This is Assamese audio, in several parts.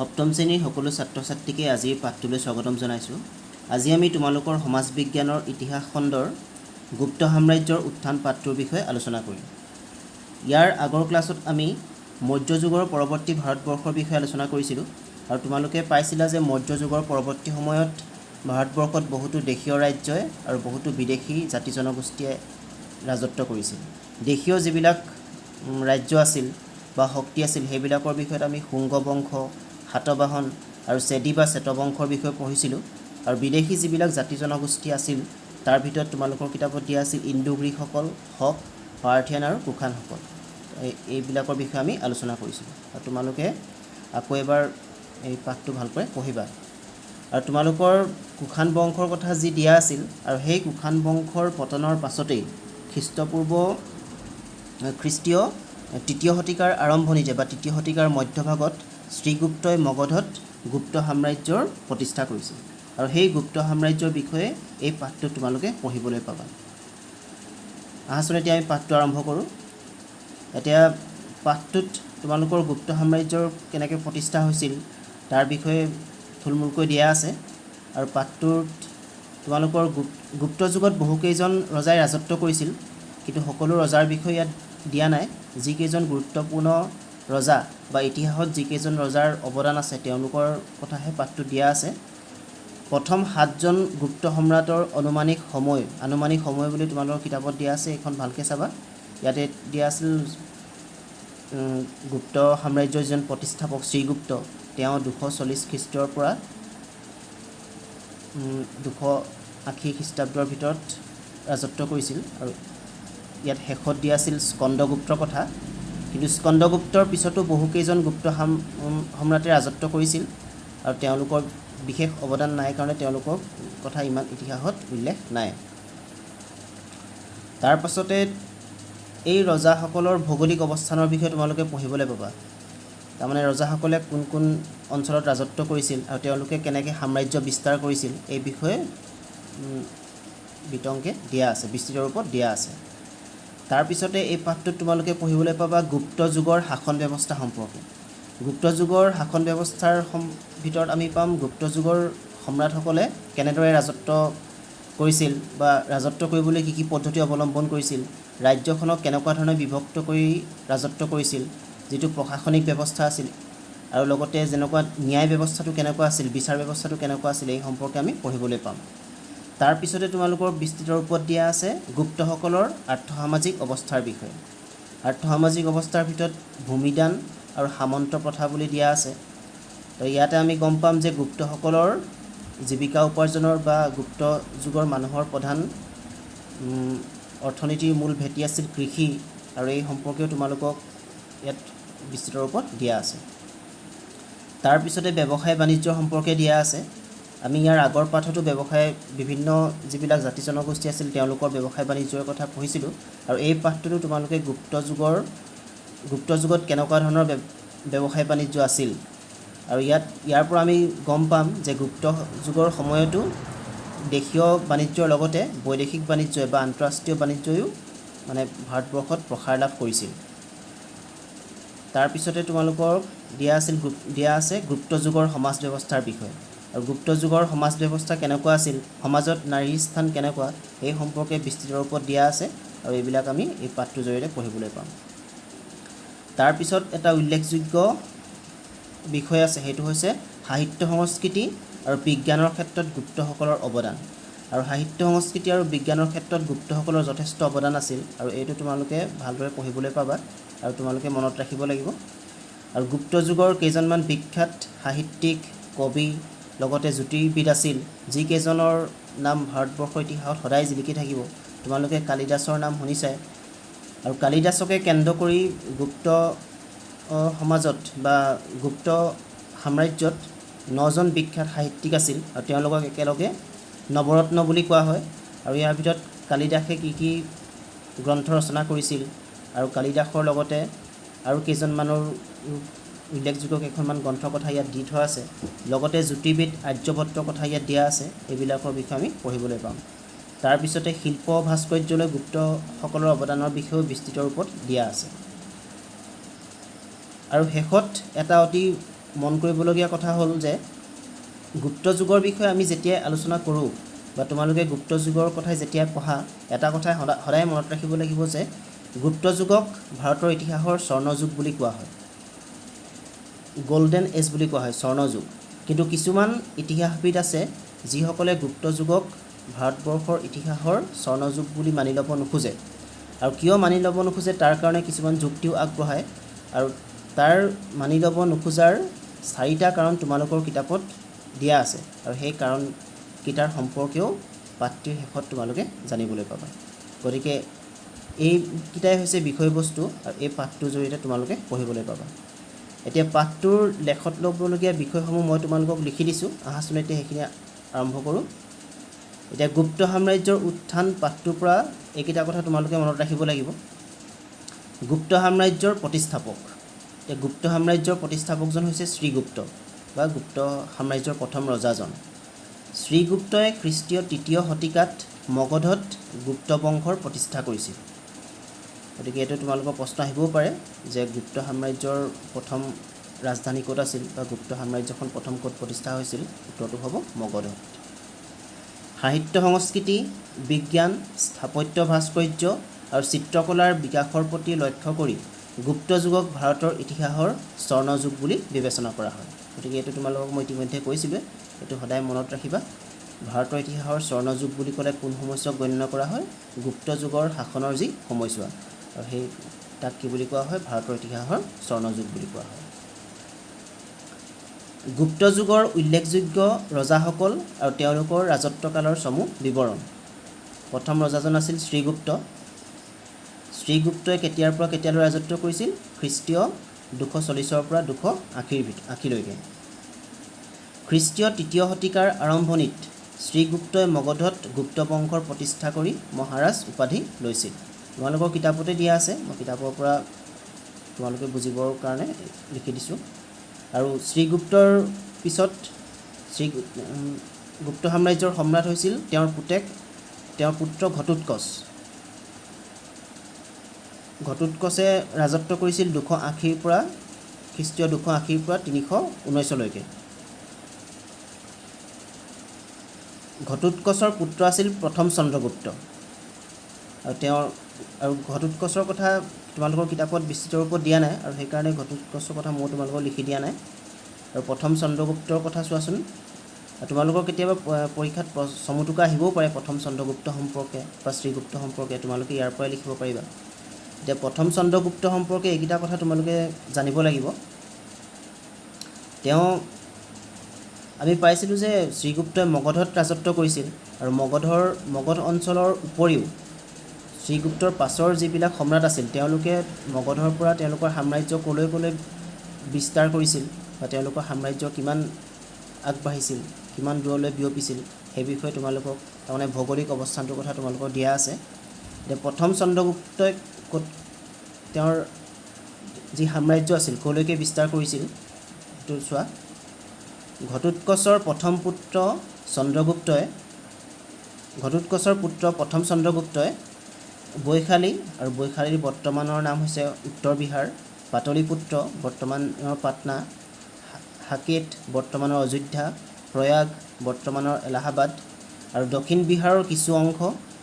সপ্তম শ্ৰেণীৰ সকলো ছাত্ৰ ছাত্ৰীকে আজিৰ পাঠটোলৈ স্বাগতম জনাইছোঁ। আজি আমি তোমালোকৰ সমাজ বিজ্ঞানৰ ইতিহাস খণ্ডৰ গুপ্ত সাম্ৰাজ্যৰ উত্থান পাঠটোৰ বিষয়ে আলোচনা কৰিম। ইয়াৰ আগৰ ক্লাছত আমি মৌৰ্য যুগৰ পৰৱৰ্তী ভাৰতবৰ্ষৰ বিষয়ে আলোচনা কৰিছিলোঁ আৰু তোমালোকে পাইছিলা যে মৌৰ্য যুগৰ পৰৱৰ্তী সময়ত ভাৰতবৰ্ষত বহুতো দেশীয় ৰাজ্যই আৰু বহুতো বিদেশী জাতি জনগোষ্ঠীয়ে ৰাজত্ব কৰিছিল। দেশীয় যিবিলাক ৰাজ্য আছিল বা শক্তি আছিল সেইবিলাকৰ বিষয়ত আমি শুংগ বংশ, সাতবাহন আৰু চেদি বা শ্বেতবংশৰ বিষয়ে পঢ়িছিলোঁ। আৰু বিদেশী যিবিলাক জাতি জনগোষ্ঠী আছিল তাৰ ভিতৰত তোমালোকৰ কিতাপত দিয়া আছিল ইণ্ডো গ্ৰীকসকল, হক, পাৰ্থিয়ান আৰু কুষাণসকল। এইবিলাকৰ বিষয়ে আমি আলোচনা কৰিছিলোঁ আৰু তোমালোকে আকৌ এবাৰ এই পাঠটো ভালকৈ পঢ়িবা। আৰু তোমালোকৰ কুষাণ বংশৰ কথা যি দিয়া আছিল আৰু সেই কুষাণ বংশৰ পতনৰ পাছতেই খ্ৰীষ্টীয় তৃতীয় শতিকাৰ আৰম্ভণিতে বা তৃতীয় শতিকাৰ মধ্যভাগত শ্ৰীগুপ্তই মগধত গুপ্ত সাম্ৰাজ্যৰ প্ৰতিষ্ঠা কৰিছিল আৰু সেই গুপ্ত সাম্ৰাজ্যৰ বিষয়ে এই পাঠটোত তোমালোকে পঢ়িবলৈ পাবা। আহাচোন এতিয়া আমি পাঠটো আৰম্ভ কৰোঁ। এতিয়া পাঠটোত তোমালোকৰ গুপ্ত সাম্ৰাজ্যৰ কেনেকৈ প্ৰতিষ্ঠা হৈছিল তাৰ বিষয়ে থুলমূলকৈ দিয়া আছে আৰু পাঠটোত তোমালোকৰ গুপ্ত যুগত বহুকেইজন ৰজাই ৰাজত্ব কৰিছিল, কিন্তু সকলো ৰজাৰ বিষয়ে ইয়াত দিয়া নাই। যিকেইজন গুৰুত্বপূৰ্ণ ৰজা বা ইতিহাসত যিকেইজন ৰজাৰ অৱদান আছে তেওঁলোকৰ কথাহে পাঠটোত দিয়া আছে। প্ৰথম 7জন গুপ্ত সম্ৰাটৰ আনুমানিক সময় বুলি তোমালোকৰ কিতাপত দিয়া আছে, এইখন ভালকৈ চাবা। ইয়াতে দিয়া আছিল গুপ্ত সাম্ৰাজ্যৰ যিজন প্ৰতিষ্ঠাপক শ্ৰীগুপ্ত, তেওঁ 240 খ্ৰীষ্টৰ পৰা 280 খ্ৰীষ্টাব্দৰ ভিতৰত ৰাজত্ব কৰিছিল আৰু ইয়াত শেষত দিয়া আছিল স্কন্দগুপ্তৰ কথা। কিন্তু স্কন্দগুপ্তৰ পিছতো বহুকেইজন গুপ্ত সম্ৰাটে ৰাজত্ব কৰিছিল আৰু তেওঁলোকৰ বিশেষ অৱদান নাই কাৰণে তেওঁলোকৰ কথা ইমান ইতিহাসত উল্লেখ নাই। তাৰ পাছতে এই ৰজাসকলৰ ভৌগোলিক অৱস্থানৰ বিষয়ে তোমালোকে পঢ়িবলৈ পাবা। তাৰমানে ৰজাসকলে কোন কোন অঞ্চলত ৰাজত্ব কৰিছিল আৰু তেওঁলোকে কেনেকৈ সাম্ৰাজ্য বিস্তাৰ কৰিছিল এই বিষয়ে বিতংকে দিয়া আছে, বিস্তৃত ৰূপত দিয়া আছে। তাৰপিছতে এই পাঠটোত তোমালোকে পঢ়িবলৈ পাবা গুপ্ত যুগৰ শাসন ব্যৱস্থা সম্পৰ্কে। গুপ্ত যুগৰ শাসন ব্যৱস্থাৰ ভিতৰত আমি পাম গুপ্ত যুগৰ সম্ৰাটসকলে কেনেদৰে ৰাজত্ব কৰিছিল বা ৰাজত্ব কৰিবলৈ কি কি পদ্ধতি অৱলম্বন কৰিছিল, ৰাজ্যখনক কেনেকুৱা ধৰণে বিভক্ত কৰি ৰাজত্ব কৰিছিল, যিটো প্ৰশাসনিক ব্যৱস্থা আছিল আৰু লগতে যেনেকুৱা ন্যায় ব্যৱস্থাটো কেনেকুৱা আছিল, বিচাৰ ব্যৱস্থাটো কেনেকুৱা আছিল, এই সম্পৰ্কে আমি পঢ়িবলৈ পাম। তাৰপিছতে তোমালোকৰ বিস্তৃত ৰূপত দিয়া আছে গুপ্তসকলৰ আৰ্থসামাজিক অৱস্থাৰ বিষয়ে। আৰ্থসামাজিক অৱস্থাৰ ভিতৰত ভূমিদান আৰু সামন্ত প্ৰথা বুলি দিয়া আছে। তো ইয়াতে আমি গম পাম যে গুপ্তসকলৰ জীৱিকা উপাৰ্জনৰ বা গুপ্ত যুগৰ মানুহৰ প্ৰধান অৰ্থনীতিৰ মূল ভেটি আছিল কৃষি আৰু এই সম্পৰ্কেও তোমালোকক ইয়াত বিস্তৃত ৰূপত দিয়া আছে। তাৰপিছতে ব্যৱসায় বাণিজ্যৰ সম্পৰ্কে দিয়া আছে। আমি ইয়াৰ আগৰ পাঠতো বিভিন্ন যিবিলাক জাতি জনগোষ্ঠী আছিল তেওঁলোকৰ ব্যৱসায় বাণিজ্যৰ কথা পঢ়িছিলোঁ আৰু এই পাঠটোতো তোমালোকে গুপ্ত যুগত কেনেকুৱা ধৰণৰ ব্যৱসায় বাণিজ্য আছিল আৰু ইয়াৰ পৰা আমি গম পাম যে গুপ্ত যুগৰ সময়তো দেশীয় বাণিজ্যৰ লগতে বৈদেশিক বাণিজ্যই বা আন্তঃৰাষ্ট্ৰীয় বাণিজ্যয়ো মানে ভাৰতবৰ্ষত প্ৰসাৰ লাভ কৰিছিল। তাৰপিছতে তোমালোকৰ দিয়া আছে গুপ্ত যুগৰ সমাজ ব্যৱস্থাৰ বিষয়ে আৰু গুপ্ত যুগৰ সমাজ ব্যৱস্থা কেনেকুৱা আছিল, সমাজত নাৰীৰ স্থান কেনেকুৱা, এই সম্পৰ্কে বিস্তৃত ৰূপত দিয়া আছে আৰু এইবিলাক আমি এই পাঠটোৰ জৰিয়তে পঢ়িবলৈ পাম। তাৰপিছত এটা উল্লেখযোগ্য বিষয় আছে, সেইটো হৈছে সাহিত্য সংস্কৃতি আৰু বিজ্ঞানৰ ক্ষেত্ৰত গুপ্তসকলৰ অৱদান। আৰু সাহিত্য সংস্কৃতি আৰু বিজ্ঞানৰ ক্ষেত্ৰত গুপ্তসকলৰ যথেষ্ট অৱদান আছিল আৰু এইটো তোমালোকে ভালদৰে পঢ়িবলৈ পাবা আৰু তোমালোকে মনত ৰাখিব লাগিব। আৰু গুপ্ত যুগৰ কেইজনমান বিখ্যাত সাহিত্যিক, কবি লগতে জ্যোতিৰ্বিদ আছিল, যিকেইজনৰ নাম ভাৰতবৰ্ষৰ ইতিহাসত সদায় জিলিকি থাকিব। তোমালোকে কালিদাসৰ নাম শুনিছাই আৰু কালিদাসকে কেন্দ্ৰ কৰি গুপ্ত সমাজত বা গুপ্ত সাম্ৰাজ্যত 9জন বিখ্যাত সাহিত্যিক আছিল আৰু তেওঁলোকক একেলগে নৱৰত্ন বুলি কোৱা হয়। আৰু ইয়াৰ ভিতৰত কালিদাসে কি কি গ্ৰন্থ ৰচনা কৰিছিল আৰু কালিদাসৰ লগতে আৰু কেইজনমানৰ উল্লেখযোগ্য কেইখনমান গ্ৰন্থৰ কথা ইয়াত দি থোৱা আছে, লগতে জ্যোতিৰ্বিদ আৰ্যভট্টৰ কথা ইয়াত দিয়া আছে। এইবিলাকৰ বিষয়ে আমি পঢ়িবলৈ পাম। তাৰপিছতে শিল্প ভাস্কৰ্যলৈ গুপ্তসকলৰ অৱদানৰ বিষয়েও বিস্তৃত ৰূপত দিয়া আছে। আৰু শেষত এটা অতি মন কৰিবলগীয়া কথা হ'ল যে গুপ্ত যুগৰ বিষয়ে আমি যেতিয়াই আলোচনা কৰোঁ বা তোমালোকে গুপ্ত যুগৰ কথাই যেতিয়াই পঢ়া এটা কথাই সদায় মনত ৰাখিব লাগিব যে গুপ্ত যুগক ভাৰতৰ ইতিহাসৰ স্বৰ্ণযুগ বুলি কোৱা হয়, গল্ডেন এজ বুলি কোৱা হয়, স্বৰ্ণযুগ। কিন্তু কিছুমান ইতিহাসবিদ আছে যিসকলে গুপ্ত যুগক ভাৰতবৰ্ষৰ ইতিহাসৰ স্বৰ্ণযুগ বুলি মানি ল'ব নোখোজে। আৰু কিয় মানি ল'ব নোখোজে তাৰ কাৰণে কিছুমান যুক্তিও আগবঢ়ায়, আৰু তাৰ মানি ল'ব নোখোজাৰ 4টা কাৰণ তোমালোকৰ কিতাপত দিয়া আছে, আৰু সেই কাৰণকেইটাৰ সম্পৰ্কেও পাঠটিৰ শেষত তোমালোকে জানিবলৈ পাবা। গতিকে এইকেইটাই হৈছে বিষয়বস্তু, আৰু এই পাঠটোৰ জৰিয়তে তোমালোকে পঢ়িবলৈ পাবা। এতিয়া পাঠটোৰ লেখত ল'বলগীয়া বিষয়সমূহ মই তোমালোকক লিখি দিছোঁ, আহাচোন এতিয়া সেইখিনি আৰম্ভ কৰোঁ। এতিয়া গুপ্ত সাম্ৰাজ্যৰ উত্থান পাঠটোৰ পৰা এইকেইটা কথা তোমালোকে মনত ৰাখিব লাগিব। গুপ্ত সাম্ৰাজ্যৰ প্ৰতিষ্ঠাপক, এতিয়া গুপ্ত সাম্ৰাজ্যৰ প্ৰতিষ্ঠাপকজন হৈছে শ্ৰীগুপ্ত বা গুপ্ত সাম্ৰাজ্যৰ প্ৰথম ৰজাজন। শ্ৰীগুপ্তই খ্ৰীষ্টীয় 3য় শতিকাত মগধত গুপ্ত বংশৰ প্ৰতিষ্ঠা কৰিছিল। গতিকে এইটো তোমালোকৰ প্ৰশ্ন আহিবও পাৰে যে গুপ্ত সাম্ৰাজ্যৰ প্ৰথম ৰাজধানী ক'ত আছিল বা গুপ্ত সাম্ৰাজ্যখন প্ৰথম ক'ত প্ৰতিষ্ঠা হৈছিল? উত্তৰটো হ'ব মগধত। সাহিত্য সংস্কৃতি, বিজ্ঞান, স্থাপত্য ভাস্কৰ্য আৰু চিত্ৰকলাৰ বিকাশৰ প্ৰতি লক্ষ্য কৰি গুপ্ত যুগক ভাৰতৰ ইতিহাসৰ স্বৰ্ণযুগ বুলি বিবেচনা কৰা হয়। গতিকে এইটো তোমালোকক মই ইতিমধ্যে কৈছিলোঁ, এইটো সদায় মনত ৰাখিবা। ভাৰতৰ ইতিহাসৰ স্বৰ্ণযুগ বুলি ক'লে কোন সময়ছোৱাক গণ্য কৰা হয়? গুপ্ত যুগৰ শাসনৰ যি সময়ছোৱা, আৰু সেই তাক কি বুলি কোৱা হয়? ভাৰতৰ ইতিহাসৰ স্বৰ্ণযুগ বুলি কোৱা হয়। গুপ্ত যুগৰ উল্লেখযোগ্য ৰজাসকল আৰু তেওঁলোকৰ ৰাজত্বকালৰ চমু বিৱৰণ। প্ৰথম ৰজাজন আছিল শ্ৰীগুপ্ত। শ্ৰীগুপ্তই কেতিয়াৰ পৰা কেতিয়ালৈ ৰাজত্ব কৰিছিল? খ্ৰীষ্টীয় 240 পৰা 280লৈকে। খ্ৰীষ্টীয় 3য় শতিকাৰ আৰম্ভণিত শ্ৰীগুপ্তই মগধত গুপ্ত বংশৰ প্ৰতিষ্ঠা কৰি মহাৰাজ উপাধি লৈছিল। তোমালোকৰ কিতাপতে দিয়া আছে, মই কিতাপৰ পৰা তোমালোকে বুজিবৰ কাৰণে লিখি দিছোঁ। আৰু শ্ৰীগুপ্তৰ পিছত গুপ্ত সাম্ৰাজ্যৰ সম্ৰাট হৈছিল তেওঁৰ পুত্ৰ ঘটোৎকচ। ঘটোৎকচে ৰাজত্ব কৰিছিল 280 পৰা খ্ৰীষ্টীয় 280 পৰা 319লৈকে। ঘটোৎকচৰ পুত্ৰ আছিল প্ৰথম চন্দ্ৰগুপ্ত, আৰু ঘটোৎকচৰ কথা তোমালোকৰ কিতাপত বিস্তৃত ৰূপত দিয়া নাই, আৰু সেইকাৰণে ঘটোৎকচৰ কথা মই তোমালোকক লিখি দিয়া নাই। আৰু প্ৰথম চন্দ্ৰগুপ্তৰ কথা চোৱাচোন, তোমালোকৰ কেতিয়াবা পৰীক্ষাত চমুটোকা আহিবও পাৰে প্ৰথম চন্দ্ৰগুপ্ত সম্পৰ্কে বা শ্ৰীগুপ্ত সম্পৰ্কে, তোমালোকে ইয়াৰ পৰাই লিখিব পাৰিবা। এতিয়া প্ৰথম চন্দ্ৰগুপ্ত সম্পৰ্কে এইকেইটা কথা তোমালোকে জানিব লাগিব। আমি পাইছিলোঁ যে শ্ৰীগুপ্তই মগধত ৰাজত্ব কৰিছিল, আৰু মগধ অঞ্চলৰ উপৰিও শ্ৰীগুপ্তৰ পাছৰ যিবিলাক সম্ৰাট আছিল তেওঁলোকে মগধৰ পৰা তেওঁলোকৰ সাম্ৰাজ্য ক'লৈ বিস্তাৰ কৰিছিল বা তেওঁলোকৰ সাম্ৰাজ্য কিমান আগবাঢ়িছিল, কিমান দূৰলৈ বিয়পিছিল, সেই বিষয়ে তোমালোকক তাৰমানে ভৌগোলিক অৱস্থানটোৰ কথা তোমালোকৰ দিয়া আছে। এতিয়া প্ৰথম চন্দ্ৰগুপ্তই তেওঁৰ যি সাম্ৰাজ্য আছিল ক'লৈকে বিস্তাৰ কৰিছিল সেইটো চোৱা। ঘটোৎকচৰ প্ৰথম চন্দ্ৰগুপ্তই বৈশালী, আৰু বৈশালীৰ বৰ্তমানৰ নাম হৈছে উত্তৰ বিহাৰ, পাটলিপুত্ৰ বৰ্তমানৰ পাটনা, সাকেত বৰ্তমানৰ অযোধ্যা, প্ৰয়াগ বৰ্তমানৰ এলাহাবাদ, আৰু দক্ষিণ বিহাৰৰ কিছু অংশ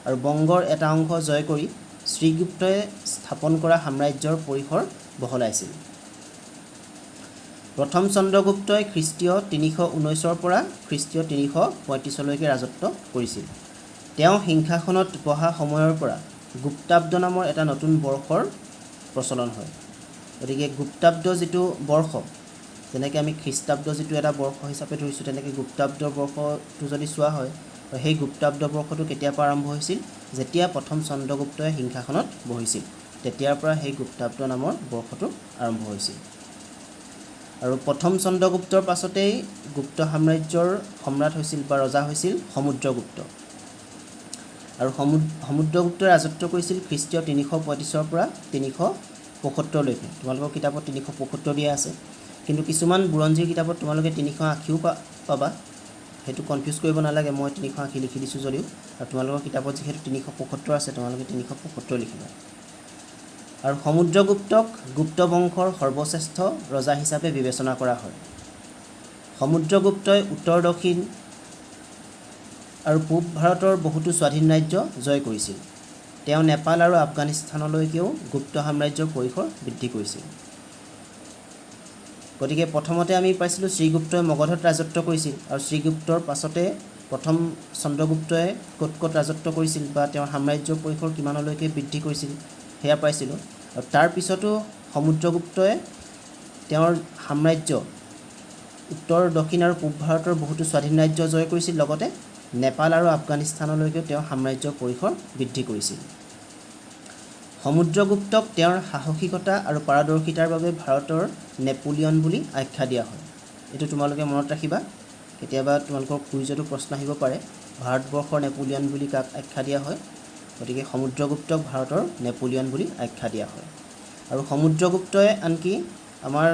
আৰু বংগৰ এটা অংশ জয় কৰি শ্ৰীগুপ্তই স্থাপন কৰা সাম্ৰাজ্যৰ পৰিসৰ বহলাইছিল। প্ৰথম চন্দ্ৰগুপ্তই খ্ৰীষ্টীয় 319 পৰা খ্ৰীষ্টীয় 335লৈকে ৰাজত্ব কৰিছিল। তেওঁ সিংহাসনত বহা সময়ৰ পৰা গুপ্তাব্দ নামৰ এটা নতুন বৰ্ষৰ প্ৰচলন হয়। গতিকে গুপ্তাব্দ যিটো বৰ্ষ, যেনেকৈ আমি খ্ৰীষ্টাব্দ যিটো এটা বৰ্ষ হিচাপে ধৰিছোঁ, তেনেকৈ গুপ্তাব্দৰ বৰ্ষটো যদি চোৱা হয়, সেই গুপ্তাব্দ বৰ্ষটো কেতিয়াৰ পৰা আৰম্ভ হৈছিল? যেতিয়া প্ৰথম চন্দ্ৰগুপ্তই সিংহাসনত বহিছিল তেতিয়াৰ পৰা সেই গুপ্তাব্দ নামৰ বৰ্ষটো আৰম্ভ হৈছিল। আৰু প্ৰথম চন্দ্ৰগুপ্তৰ পাছতেই গুপ্ত সাম্ৰাজ্যৰ সম্ৰাট হৈছিল বা ৰজা হৈছিল সমুদ্ৰগুপ্ত। আৰু সমুদ্ৰগুপ্তই ৰাজত্ব কৰিছিল খ্ৰীষ্টীয় 335 পৰা 375লৈকে। তোমালোকৰ কিতাপত 375 দিয়া আছে, কিন্তু কিছুমান বুৰঞ্জীৰ কিতাপত তোমালোকে 380ও পাবা, সেইটো কনফিউজ কৰিব নালাগে। মই 380 লিখি দিছোঁ যদিও, আৰু তোমালোকৰ কিতাপত যিহেতু 375 আছে তোমালোকে 375 লিখিবা। আৰু সমুদ্ৰগুপ্তক গুপ্ত বংশৰ সৰ্বশ্ৰেষ্ঠ ৰজা হিচাপে বিবেচনা কৰা হয়। সমুদ্ৰগুপ্তই উত্তৰ দক্ষিণ আৰু পূব ভাৰতৰ বহুতো স্বাধীন ৰাজ্য জয় কৰিছিল। তেওঁ নেপাল আৰু আফগানিস্তানলৈকেও গুপ্ত সাম্ৰাজ্যৰ পৰিসৰ বৃদ্ধি কৰিছিল। গতিকে প্ৰথমতে আমি পাইছিলোঁ শ্ৰীগুপ্তই মগধত ৰাজত্ব কৰিছিল আৰু শ্ৰীগুপ্তৰ পাছতে প্ৰথম চন্দ্ৰগুপ্তই ক'ত ক'ত ৰাজত্ব কৰিছিল বা তেওঁৰ সাম্ৰাজ্যৰ পৰিসৰ কিমানলৈকে বৃদ্ধি কৰিছিল সেয়া পাইছিলোঁ। আৰু তাৰ পিছতো সমুদ্ৰগুপ্তই তেওঁৰ সাম্ৰাজ্য উত্তৰ দক্ষিণ আৰু পূব ভাৰতৰ বহুতো স্বাধীন ৰাজ্য জয় কৰিছিল, লগতে নেপাল আৰু আফগানিস্তানলৈকেও তেওঁ সাম্ৰাজ্যৰ পৰিসৰ বৃদ্ধি কৰিছিল। সমুদ্ৰগুপ্তক তেওঁৰ সাহসিকতা আৰু পাৰদৰ্শিতাৰ বাবে ভাৰতৰ নেপোলিয়ন বুলি আখ্যা দিয়া হয়। এইটো তোমালোকে মনত ৰাখিবা, কেতিয়াবা তোমালোকৰ কুইজতো প্ৰশ্ন আহিব পাৰে, ভাৰতবৰ্ষৰ নেপোলিয়ন বুলি কাক আখ্যা দিয়া হয়। গতিকে সমুদ্ৰগুপ্তক ভাৰতৰ নেপোলিয়ন বুলি আখ্যা দিয়া হয়। আৰু সমুদ্ৰগুপ্তই আনকি আমাৰ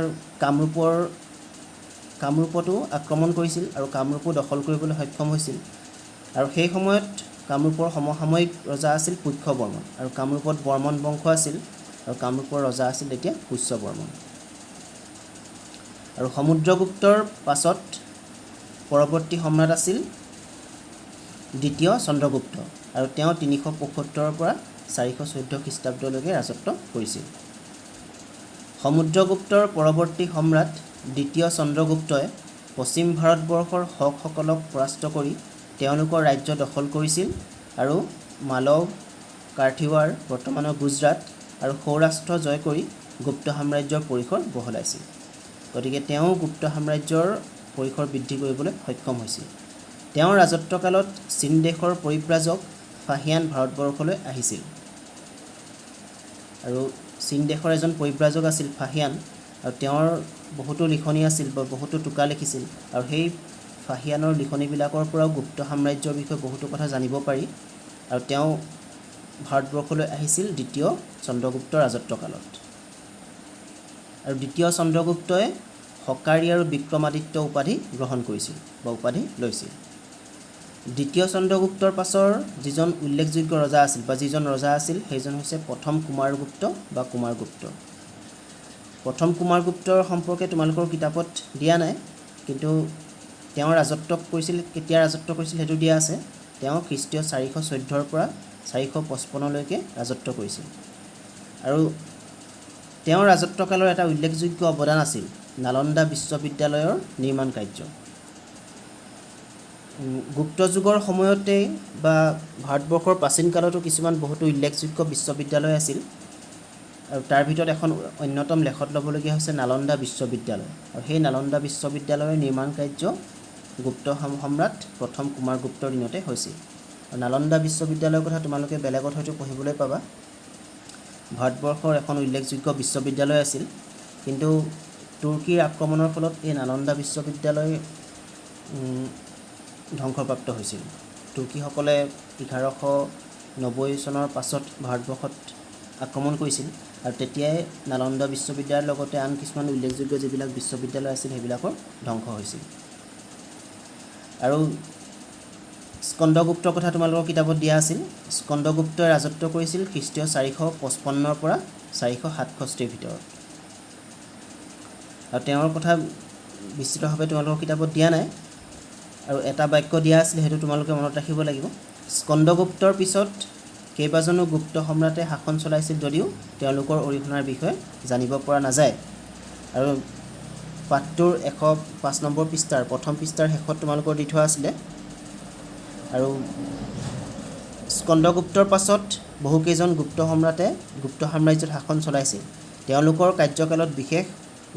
কামৰূপতো আক্ৰমণ কৰিছিল আৰু কামৰূপো দখল কৰিবলৈ সক্ষম হৈছিল। আৰু সেই সময়ত কামৰূপৰ সমসাময়িক ৰজা আছিল পুষ্য বৰ্মন, আৰু কামৰূপত বৰ্মন বংশ আছিল আৰু কামৰূপৰ ৰজা আছিল তেতিয়া পুষ্য বৰ্মন। আৰু সমুদ্ৰগুপ্তৰ পাছত পৰৱৰ্তী সম্ৰাট আছিল দ্বিতীয় চন্দ্ৰগুপ্ত, আৰু তেওঁ 375 পৰা 414 খ্ৰীষ্টাব্দলৈকে ৰাজত্ব কৰিছিল। সমুদ্ৰগুপ্তৰ পৰৱৰ্তী সম্ৰাট দ্বিতীয় চন্দ্ৰগুপ্তই পশ্চিম ভাৰতবৰ্ষৰ শকসকলক পৰাস্ত কৰি তেওঁলোকৰ ৰাজ্য দখল কৰিছিল আৰু মালৱ, কাৰ্থিৱাৰ বৰ্তমানৰ গুজৰাট আৰু সৌৰাষ্ট্ৰ জয় কৰি গুপ্ত সাম্ৰাজ্যৰ পৰিসৰ বহলাইছিল। গতিকে তেওঁ গুপ্ত সাম্ৰাজ্যৰ পৰিসৰ বৃদ্ধি কৰিবলৈ সক্ষম হৈছিল। তেওঁৰ ৰাজত্বকালত চীন দেশৰ পৰিব্ৰাজক ফাহিয়ান ভাৰতবৰ্ষলৈ আহিছিল, আৰু চীন দেশৰ এজন পৰিব্ৰাজক আছিল ফাহিয়ান, আৰু তেওঁৰ বহুতো লিখনি আছিল বা বহুতো টোকা লিখিছিল, আৰু সেই ফাহিয়ানৰ লিখনিবিলাকৰ পৰাও গুপ্ত সাম্ৰাজ্যৰ বিষয়ে বহুতো কথা জানিব পাৰি। আৰু তেওঁ ভাৰতবৰ্ষলৈ আহিছিল দ্বিতীয় চন্দ্ৰগুপ্তৰ ৰাজত্বকালত। আৰু দ্বিতীয় চন্দ্ৰগুপ্তই হকাৰী আৰু বিক্ৰমাদিত্য উপাধি গ্ৰহণ কৰিছিল বা উপাধি লৈছিল। দ্বিতীয় চন্দ্ৰগুপ্তৰ পাছৰ যিজন উল্লেখযোগ্য ৰজা আছিল বা যিজন ৰজা আছিল সেইজন হৈছে প্ৰথম কুমাৰগুপ্ত বা কুমাৰগুপ্ত। প্ৰথম কুমাৰগুপ্তৰ সম্পৰ্কে তোমালোকৰ কিতাপত দিয়া নাই, কিন্তু তেওঁ ৰাজত্ব কৰিছিল, কেতিয়া ৰাজত্ব কৰিছিল সেইটো দিয়া আছে। তেওঁ খ্ৰীষ্টীয় 414 পৰা 455লৈকে ৰাজত্ব কৰিছিল। আৰু তেওঁৰ ৰাজত্বকালৰ এটা উল্লেখযোগ্য অৱদান আছিল নালন্দা বিশ্ববিদ্যালয়ৰ নিৰ্মাণ কাৰ্য। গুপ্ত যুগৰ সময়তেই বা ভাৰতবৰ্ষৰ প্ৰাচীন কালতো কিছুমান বহুতো উল্লেখযোগ্য বিশ্ববিদ্যালয় আছিল, আৰু তাৰ ভিতৰত এখন অন্যতম লেখত ল'বলগীয়া হৈছে নালন্দা বিশ্ববিদ্যালয়। আৰু সেই নালন্দা বিশ্ববিদ্যালয়ৰ নিৰ্মাণ কাৰ্য গুপ্ত সম্ৰাট প্ৰথম কুমাৰগুপ্তৰ দিনতে হৈছিল। আৰু নালন্দা বিশ্ববিদ্যালয়ৰ কথা তোমালোকে বেলেগত হয়তো পঢ়িবলৈ পাবা। ভাৰতবৰ্ষৰ এখন উল্লেখযোগ্য বিশ্ববিদ্যালয় আছিল, কিন্তু তুৰ্কীৰ আক্ৰমণৰ ফলত এই নালন্দা বিশ্ববিদ্যালয় ধ্বংসপ্ৰাপ্ত হৈছিল। তুৰ্কীসকলে 1190 চনৰ পাছত ভাৰতবৰ্ষত আক্ৰমণ কৰিছিল, আৰু তেতিয়াই নালন্দা বিশ্ববিদ্যালয়ৰ লগতে আন কিছুমান উল্লেখযোগ্য যিবিলাক বিশ্ববিদ্যালয় আছিল সেইবিলাকৰ ধ্বংস হৈছিল। আৰু স্কন্দগুপ্তৰ কথা তোমালোকৰ কিতাপত দিয়া আছিল। স্কন্দগুপ্তই ৰাজত্ব কৰিছিল খ্ৰীষ্টীয় 455 পৰা 467 ভিতৰত, আৰু তেওঁৰ কথা বিস্তৃতভাৱে তোমালোকৰ কিতাপত দিয়া নাই। আৰু এটা বাক্য দিয়া আছিল, সেইটো তোমালোকে মনত ৰাখিব লাগিব। স্কন্দগুপ্তৰ পিছত কেইবাজনো গুপ্ত সম্ৰাটে শাসন চলাইছিল যদিও তেওঁলোকৰ অৰিহণাৰ বিষয়ে জানিব পৰা নাযায়। আৰু পাঠটোৰ 105 নম্বৰ পৃষ্ঠাৰ প্ৰথম পৃষ্ঠাৰ শেষত তোমালোকৰ দি থোৱা আছিলে। আৰু স্কন্দগুপ্তৰ পাছত বহুকেইজন গুপ্ত সম্ৰাটে গুপ্ত সাম্ৰাজ্যত শাসন চলাইছিল। তেওঁলোকৰ কাৰ্যকালত বিশেষ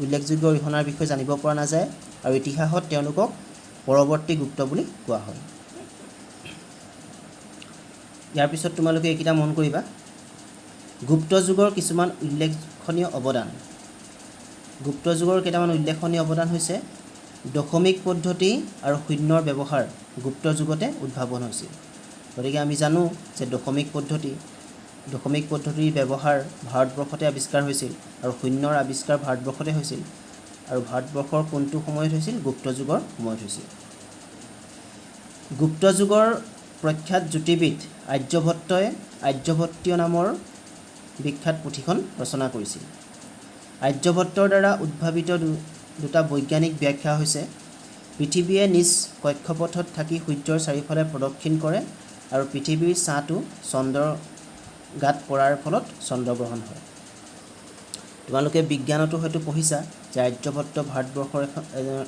উল্লেখযোগ্য অৰিহণাৰ বিষয়ে জানিব পৰা নাযায়, আৰু ইতিহাসত তেওঁলোকক পৰৱৰ্তী গুপ্ত বুলি কোৱা হয়। ইয়াৰ পিছত তোমালোকে এইকেইটা মন কৰিবা। গুপ্ত যুগৰ কিছুমান উল্লেখনীয় অৱদান। গুপ্ত যুগৰ কেইটামান উল্লেখনীয় অৱদান হৈছে দশমিক পদ্ধতি আৰু শূন্যৰ ব্যৱহাৰ গুপ্ত যুগতে উদ্ভাৱন হৈছিল। গতিকে আমি জানো যে দশমিক পদ্ধতিৰ ব্যৱহাৰ ভাৰতবৰ্ষতে আৱিষ্কাৰ হৈছিল, আৰু শূন্যৰ আৱিষ্কাৰ ভাৰতবৰ্ষতে হৈছিল। আৰু ভাৰতবৰ্ষৰ কোনটো সময়ত হৈছিল? গুপ্ত যুগৰ সময়ত হৈছিল। গুপ্ত যুগৰ প্ৰখ্যাত জ্যোতিৰ্বিদ আৰ্যভট্টই আৰ্যভট্টীয় নামৰ বিখ্যাত পুথিখন ৰচনা কৰিছিল। আৰ্যভট্টৰ দ্বাৰা উদ্ভাৱিত দুটা বৈজ্ঞানিক ব্যাখ্যা হৈছে পৃথিৱীয়ে নিজ কক্ষপথত থাকি সূৰ্যৰ চাৰিওফালে প্ৰদক্ষিণ কৰে আৰু পৃথিৱীৰ ছাঁটো চন্দ্ৰৰ গাত পৰাৰ ফলত চন্দ্ৰগ্ৰহণ হয়। তোমালোকে বিজ্ঞানতো হয়তো পঢ়িছা যে আৰ্যভট্ট ভাৰতবৰ্ষৰ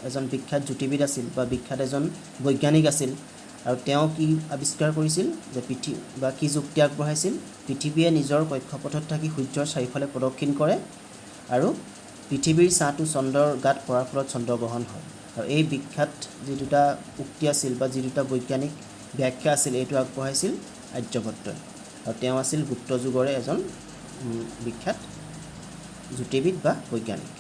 এজন বিখ্যাত জ্যোতিৰ্বিদ আছিল বা বিখ্যাত এজন বৈজ্ঞানিক আছিল আৰু তেওঁ কি আৱিষ্কাৰ কৰিছিল যে কি যুক্তি আগবঢ়াইছিল, পৃথিৱীয়ে নিজৰ কক্ষপথত থাকি সূৰ্যৰ চাৰিওফালে প্ৰদক্ষিণ কৰে আৰু পৃথিৱীৰ ছাঁটো চন্দ্ৰৰ গাত পৰাৰ ফলত চন্দ্ৰগ্ৰহণ হয়। আৰু এই বিখ্যাত যি দুটা উক্তি আছিল বা যি দুটা বৈজ্ঞানিক ব্যাখ্যা আছিল এইটো আগবঢ়াইছিল আৰ্যভট্টই আৰু তেওঁ আছিল গুপ্ত যুগৰে এজন বিখ্যাত জ্যোতিৰ্বিদ বা বৈজ্ঞানিক।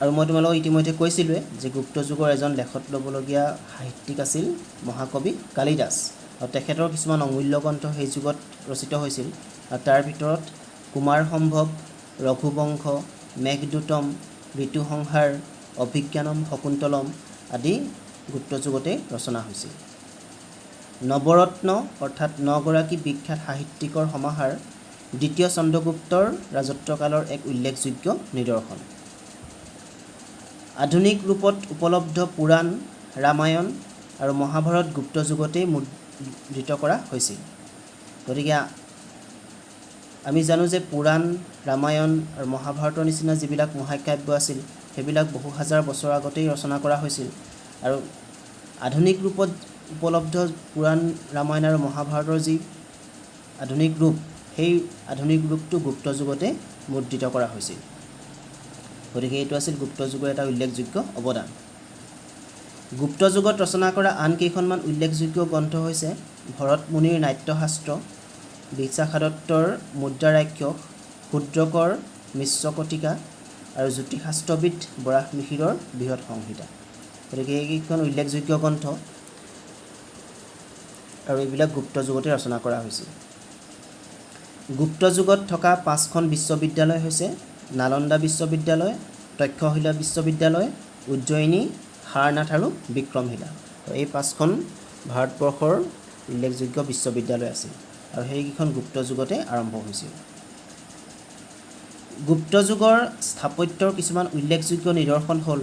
আৰু মই তোমালোকক ইতিমধ্যে কৈছিলোঁৱে যে গুপ্ত যুগৰ এজন লেখত ল'বলগীয়া সাহিত্যিক আছিল মহাকবি কালিদাস আৰু তেখেতৰ কিছুমান অমূল্য গ্ৰন্থ সেই যুগত ৰচিত হৈছিল আৰু তাৰ ভিতৰত কুমাৰ সম্ভৱ, ৰঘুবংশ, মেঘদূতম, ঋতুসংহাৰ, অভিজ্ঞানম শকুন্তলম আদি গুপ্ত যুগতে ৰচনা হৈছিল। নৱৰত্ন অৰ্থাৎ 9গৰাকী বিখ্যাত সাহিত্যিকৰ সমাহাৰ দ্বিতীয় চন্দ্ৰগুপ্তৰ ৰাজত্বকালৰ এক উল্লেখযোগ্য নিদৰ্শন। আধুনিক ৰূপত উপলব্ধ পুৰাণ, ৰামায়ণ আৰু মহাভাৰত গুপ্ত যুগতেই মুদ্ৰিত কৰা হৈছিল। গতিকে আমি জানো যে পুৰাণ, ৰামায়ণ আৰু মহাভাৰতৰ নিচিনা যিবিলাক মহাকাব্য আছিল সেইবিলাক বহু হাজাৰ বছৰ আগতেই ৰচনা কৰা হৈছিল আৰু আধুনিক ৰূপত উপলব্ধ পুৰাণ, ৰামায়ণ আৰু মহাভাৰতৰ যি আধুনিক ৰূপ সেই আধুনিক ৰূপটো গুপ্ত যুগতে মুদ্ৰিত কৰা হৈছিল। গতিকে এইটো আছিল গুপ্ত যুগৰ এটা উল্লেখযোগ্য অৱদান। গুপ্ত যুগত ৰচনা কৰা আন কেইখনমান উল্লেখযোগ্য গ্ৰন্থ হৈছে ভৰত মুনিৰ নাট্যশাস্ত্ৰ, বিশাখাদত্তৰ মুদ্ৰাৰাক্ষস, ক্ষুদ্ৰকৰ মিশ্ৰকটিকা আৰু জ্যোতিষাস্ত্ৰবিদ বৰাহ মিহিৰৰ বৃহৎ সংহিতা। গতিকে এইকেইখন উল্লেখযোগ্য গ্ৰন্থ আৰু এইবিলাক গুপ্ত যুগতে ৰচনা কৰা হৈছিল। গুপ্ত যুগত থকা 5খন বিশ্ববিদ্যালয় হৈছে নালন্দা বিশ্ববিদ্যালয়, তক্ষশিলা বিশ্ববিদ্যালয়, উজ্জয়িনী, সাৰনাথ আৰু বিক্ৰমশিলা। এই 5খন ভাৰতবৰ্ষৰ উল্লেখযোগ্য বিশ্ববিদ্যালয় আছিল আৰু সেইকেইখন গুপ্ত যুগতে আৰম্ভ হৈছিল। গুপ্ত যুগৰ স্থাপত্যৰ কিছুমান উল্লেখযোগ্য নিদৰ্শন হ'ল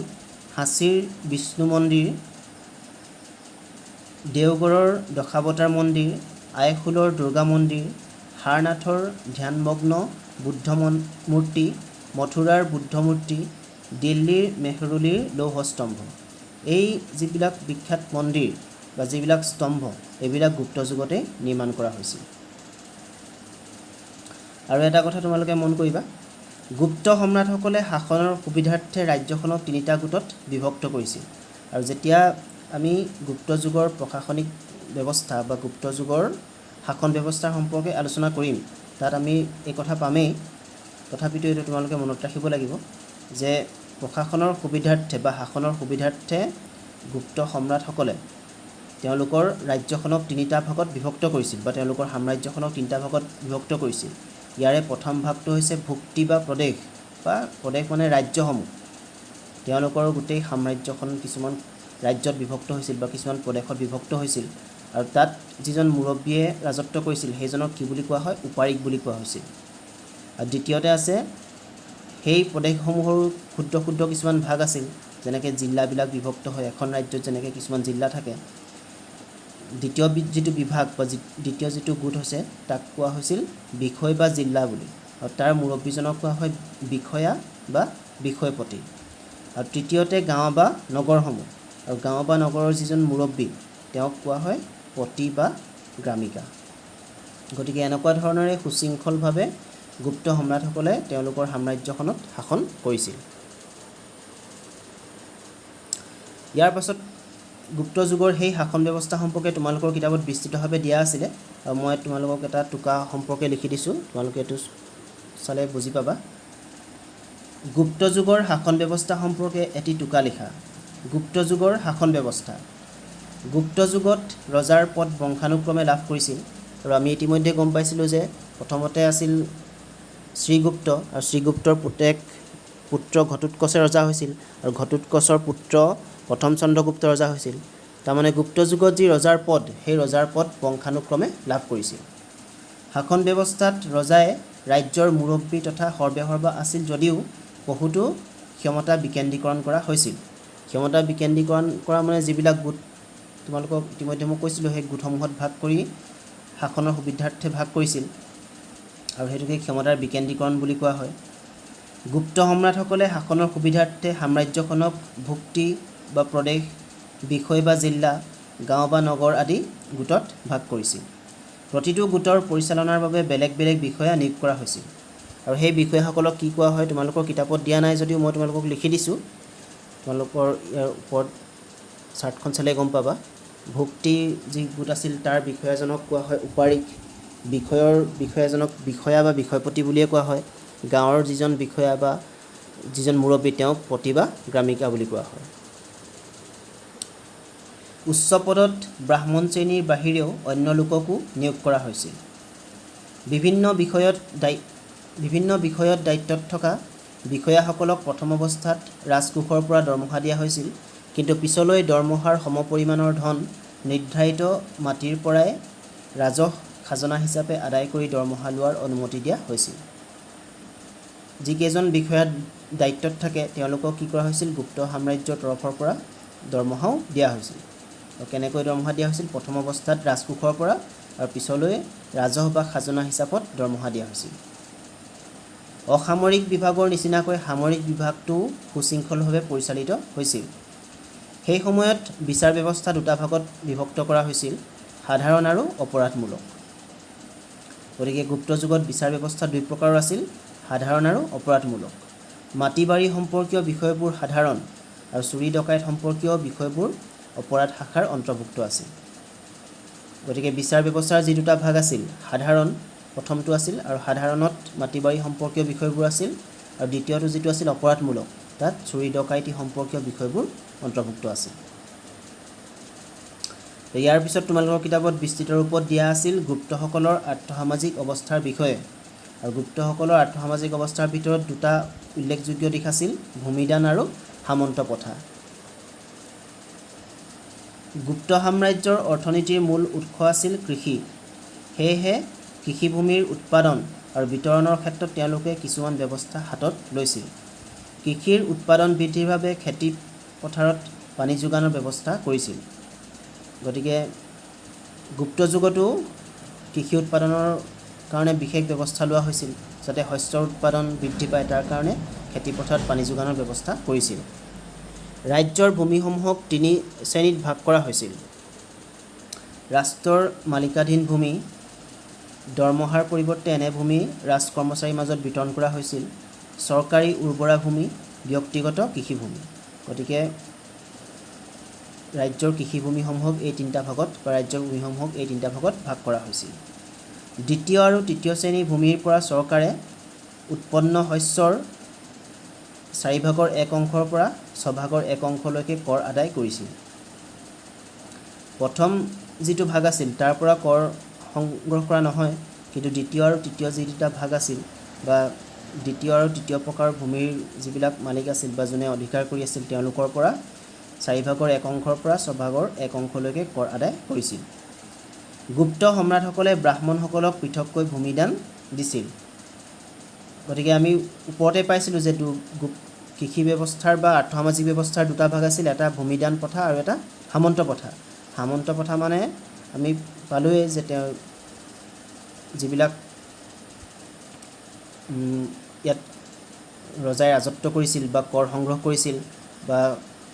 সাঁচীৰ বিষ্ণু মন্দিৰ, দেওগড়ৰ দশাৱতাৰ মন্দিৰ, আইহোলৰ দুৰ্গা মন্দিৰ, সাৰনাথৰ ধ্যানমগ্ন বুদ্ধ মূৰ্তি, মথুৰাৰ বুদ্ধ মূৰ্তি, দিল্লীৰ মেহৰুলিৰ লৌহস্তম্ভ। এই যিবিলাক বিখ্যাত মন্দিৰ বা যিবিলাক স্তম্ভ এইবিলাক গুপ্ত যুগতে নিৰ্মাণ কৰা হৈছিল। আৰু এটা কথা তোমালোকে মন কৰিবা, গুপ্ত সম্ৰাটসকলে শাসনৰ সুবিধাৰ্থে ৰাজ্যখনক 3টা গোটত বিভক্ত কৰিছিল আৰু যেতিয়া আমি গুপ্ত যুগৰ প্ৰশাসনিক ব্যৱস্থা বা গুপ্ত যুগৰ শাসন ব্যৱস্থাৰ সম্পৰ্কে আলোচনা কৰিম তাত আমি এই কথা পামেই। তথাপিতো এইটো তোমালোকে মনত ৰাখিব লাগিব যে প্ৰশাসনৰ সুবিধাৰ্থে বা শাসনৰ সুবিধাৰ্থে গুপ্ত সম্ৰাটসকলে তেওঁলোকৰ ৰাজ্যখনক 3টা ভাগত বিভক্ত কৰিছিল বা তেওঁলোকৰ সাম্ৰাজ্যখনক 3টা ভাগত বিভক্ত কৰিছিল। ইয়াৰে প্ৰথম ভাগটো হৈছে ভুক্তি বা প্ৰদেশ মানে ৰাজ্যসমূহ। তেওঁলোকৰ গোটেই সাম্ৰাজ্যখন কিছুমান ৰাজ্যত বিভক্ত হৈছিল বা কিছুমান প্ৰদেশত বিভক্ত হৈছিল আৰু তাত যিজন মুৰব্বীয়ে ৰাজত্ব কৰিছিল সেইজনক কি বুলি কোৱা হয়, উপাৰিক বুলি কোৱা হৈছিল। আৰু দ্বিতীয়তে আছে সেই প্ৰদেশসমূহৰ ক্ষুদ্ৰ ক্ষুদ্ৰ কিছুমান ভাগ আছিল, যেনেকৈ জিলাবিলাক বিভক্ত হয়, এখন ৰাজ্যত যেনেকৈ কিছুমান জিলা থাকে। দ্বিতীয় যিটো বিভাগ বা দ্বিতীয় যিটো গোট হৈছে তাক কোৱা হৈছিল বিষয় বা জিলা বুলি আৰু তাৰ মুৰব্বীজনক কোৱা হয় বিষয়া বা বিষয়পতি। আৰু তৃতীয়তে গাঁও বা নগৰসমূহ আৰু গাঁও বা নগৰৰ যিজন মুৰব্বী তেওঁক কোৱা হয় পতি বা গ্ৰামিকা। গতিকে এনেকুৱা ধৰণেৰে সুশৃংখলভাৱে গুপ্ত সম্ৰাটসকলে তেওঁলোকৰ সাম্ৰাজ্যখনত শাসন কৰিছিল। ইয়াৰ পাছত গুপ্ত যুগৰ সেই শাসন ব্যৱস্থা সম্পৰ্কে তোমালোকৰ কিতাপত বিস্তৃতভাৱে দিয়া আছিলে আৰু মই তোমালোকক এটা টোকা সম্পৰ্কে লিখি দিছোঁ, তোমালোকে এইটো চালে বুজি পাবা। গুপ্ত যুগৰ শাসন ব্যৱস্থা সম্পৰ্কে এটি টোকা লিখা। গুপ্ত যুগৰ শাসন ব্যৱস্থা। গুপ্ত যুগত ৰজাৰ পদ বংশানুক্ৰমে লাভ কৰিছিল আৰু আমি ইতিমধ্যে গম পাইছিলোঁ যে প্ৰথমতে আছিল শ্ৰীগুপ্ত আৰু শ্ৰীগুপ্তৰ পুত্ৰ ঘটোৎকচে ৰজা হৈছিল আৰু ঘটোৎকচৰ পুত্ৰ প্ৰথম চন্দ্ৰগুপ্ত ৰজা হৈছিল। তাৰমানে গুপ্ত যুগত যি ৰজাৰ পদ সেই ৰজাৰ পদ বংশানুক্ৰমে লাভ কৰিছিল। শাসন ব্যৱস্থাত ৰজাই ৰাজ্যৰ মুৰব্বী তথা সৰ্বেসৰ্বা আছিল যদিও বহুতো ক্ষমতা বিকেন্দ্ৰীকৰণ কৰা হৈছিল। ক্ষমতা বিকেন্দ্ৰীকৰণ কৰা মানে যিবিলাক গোট তোমালোকক ইতিমধ্যে মই কৈছিলোঁ, সেই গোটসমূহত ভাগ কৰি শাসনৰ সুবিধাৰ্থে ভাগ কৰিছিল আৰু সেইটোকে ক্ষমতাৰ বিকেন্দ্ৰীকৰণ বুলি কোৱা হয়। গুপ্ত সম্ৰাটসকলে শাসনৰ সুবিধাৰ্থে সাম্ৰাজ্যখনক ভুক্তি বা প্ৰদেশ, বিষয় বা জিলা, গাঁও বা নগৰ আদি গোটত ভাগ কৰিছিল। প্ৰতিটো গোটৰ পৰিচালনাৰ বাবে বেলেগ বেলেগ বিষয়া নিয়োগ কৰা হৈছিল আৰু সেই বিষয়াসকলক কি কোৱা হয় তোমালোকৰ কিতাপত দিয়া নাই যদিও মই তোমালোকক লিখি দিছোঁ, তোমালোকৰ ইয়াৰ ওপৰত চাৰ্টখন চালে গম পাবা। ভুক্তি যি গোট আছিল তাৰ বিষয়াজনক কোৱা হয় উপাৰিক, বিষয়াজনক বিষয়া বা বিষয়পতি বুলিয়ে কোৱা হয়। গাঁৱৰ যিজন বিষয়া বা যিজন মুৰব্বী তেওঁক পতি বা গ্ৰামিকা বুলি কোৱা হয়। উচ্চ পদত ব্ৰাহ্মণ শ্ৰেণীৰ বাহিৰেও অন্য লোককো নিয়োগ কৰা হৈছিল। বিভিন্ন বিষয়ত দায়িত্বত থকা বিষয়াসকলক প্ৰথম অৱস্থাত ৰাজকোষৰ পৰা দৰমহা দিয়া হৈছিল, কিন্তু পিছলৈ দৰমহাৰ সমপৰিমাণৰ ধন নিৰ্ধাৰিত মাটিৰ পৰাই ৰাজহ খাজনা হিচাপে আদায় কৰি দৰমহা লোৱাৰ অনুমতি দিয়া হৈছিল। যিকেইজন বিষয়া দায়িত্বত থাকে তেওঁলোকক কি কৰা হৈছিল, গুপ্ত সাম্ৰাজ্যৰ তৰফৰ পৰা দৰমহাও দিয়া হৈছিল। আৰু কেনেকৈ দৰমহা দিয়া হৈছিল, প্ৰথম অৱস্থাত ৰাজকোষৰ পৰা আৰু পিছলৈ ৰাজহ বা খাজনা হিচাপত দৰমহা দিয়া হৈছিল। অসামৰিক বিভাগৰ নিচিনাকৈ সামৰিক বিভাগটোও সুশৃংখলভাৱে পৰিচালিত হৈছিল। সেই সময়ত বিচাৰ ব্যৱস্থা দুটা ভাগত বিভক্ত কৰা হৈছিল, সাধাৰণ আৰু অপৰাধমূলক। গতিকে গুপ্ত যুগত বিচাৰ ব্যৱস্থা দুই প্ৰকাৰৰ আছিল, সাধাৰণ আৰু অপৰাধমূলক। মাটি বাৰী সম্পৰ্কীয় বিষয়বোৰ সাধাৰণ আৰু চুৰি ডকাইত সম্পৰ্কীয় বিষয়বোৰ অপৰাধ শাখাৰ অন্তৰ্ভুক্ত আছিল। গতিকে বিচাৰ ব্যৱস্থাৰ যি দুটা ভাগ আছিল, সাধাৰণ প্ৰথমটো আছিল আৰু সাধাৰণত মাটি বাৰী সম্পৰ্কীয় বিষয়বোৰ আছিল, আৰু দ্বিতীয়টো যিটো আছিল অপৰাধমূলক, তাত চুৰি ডকাইতি সম্পৰ্কীয় বিষয়বোৰ অন্তৰ্ভুক্ত আছিল। ইয়াৰ পিছত তোমালোকৰ কিতাপত বিস্তৃত ৰূপত দিয়া আছিল গুপ্তসকলৰ আৰ্থসামাজিক অৱস্থাৰ বিষয়ে। আৰু গুপ্তসকলৰ আৰ্থসামাজিক অৱস্থাৰ ভিতৰত দুটা উল্লেখযোগ্য দিশ আছিল, ভূমিদান আৰু সামন্ত প্ৰথা। গুপ্ত সাম্ৰাজ্যৰ অৰ্থনীতিৰ মূল উৎস আছিল কৃষি। সেয়েহে কৃষিভূমিৰ উৎপাদন আৰু বিতৰণৰ ক্ষেত্ৰত তেওঁলোকে কিছুমান ব্যৱস্থা হাতত লৈছিল। কৃষিৰ উৎপাদন বৃদ্ধিৰ বাবে খেতি পথাৰত পানী যোগানৰ ব্যৱস্থা কৰিছিল। গতিকে গুপ্ত যুগতো কৃষি উৎপাদনৰ কাৰণে বিশেষ ব্যৱস্থা লোৱা হৈছিল, যাতে শস্যৰ উৎপাদন বৃদ্ধি পায় তাৰ কাৰণে খেতিপথাৰত পানী যোগানৰ ব্যৱস্থা কৰিছিল। ৰাজ্যৰ ভূমিসমূহক তিনি শ্ৰেণীত ভাগ কৰা হৈছিল। ৰাষ্ট্ৰৰ মালিকাধীন ভূমি, দৰমহাৰ পৰিৱৰ্তে এনে ভূমি ৰাজ কৰ্মচাৰীৰ মাজত বিতৰণ কৰা হৈছিল। চৰকাৰী উৰ্বৰা ভূমি, ব্যক্তিগত কৃষিভূমি। গতিকে ৰাজ্যৰ কৃষিভূমিসমূহক এই তিনিটা ভাগত বা ৰাজ্যৰ ভূমিসমূহক এই তিনিটা ভাগত ভাগ কৰা হৈছিল। দ্বিতীয় আৰু তৃতীয় শ্ৰেণীৰ ভূমিৰ পৰা চৰকাৰে উৎপন্ন শস্যৰ 4/1 অংশৰ পৰা 6/1 অংশলৈকে কৰ আদায় কৰিছিল। প্ৰথম যিটো ভাগ আছিল তাৰ পৰা কৰ সংগ্ৰহ কৰা নহয়, কিন্তু দ্বিতীয় আৰু তৃতীয় যি দুটা ভাগ আছিল বা দ্বিতীয় আৰু তৃতীয় প্ৰকাৰৰ ভূমিৰ যিবিলাক মালিক আছিল বা যোনে অধিকাৰ কৰি আছিল তেওঁলোকৰ পৰা 4/1 অংশৰ পৰা 6/1 অংশলৈকে কৰ আদায় কৰিছিল। গুপ্ত সম্ৰাটসকলে ব্ৰাহ্মণসকলক পৃথককৈ ভূমিদান দিছিল। গতিকে আমি ওপৰতে পাইছিলোঁ যে কৃষি ব্যৱস্থাৰ বা আৰ্থসামাজিক ব্যৱস্থাৰ দুটা ভাগ আছিল, এটা ভূমিদান প্ৰথা আৰু এটা সামন্ত প্ৰথা। সামন্ত প্ৰথা মানে আমি পালোঁৱেই যে তেওঁ যিবিলাক ইয়াত ৰজাই ৰাজত্ব কৰিছিল বা কৰ সংগ্ৰহ কৰিছিল বা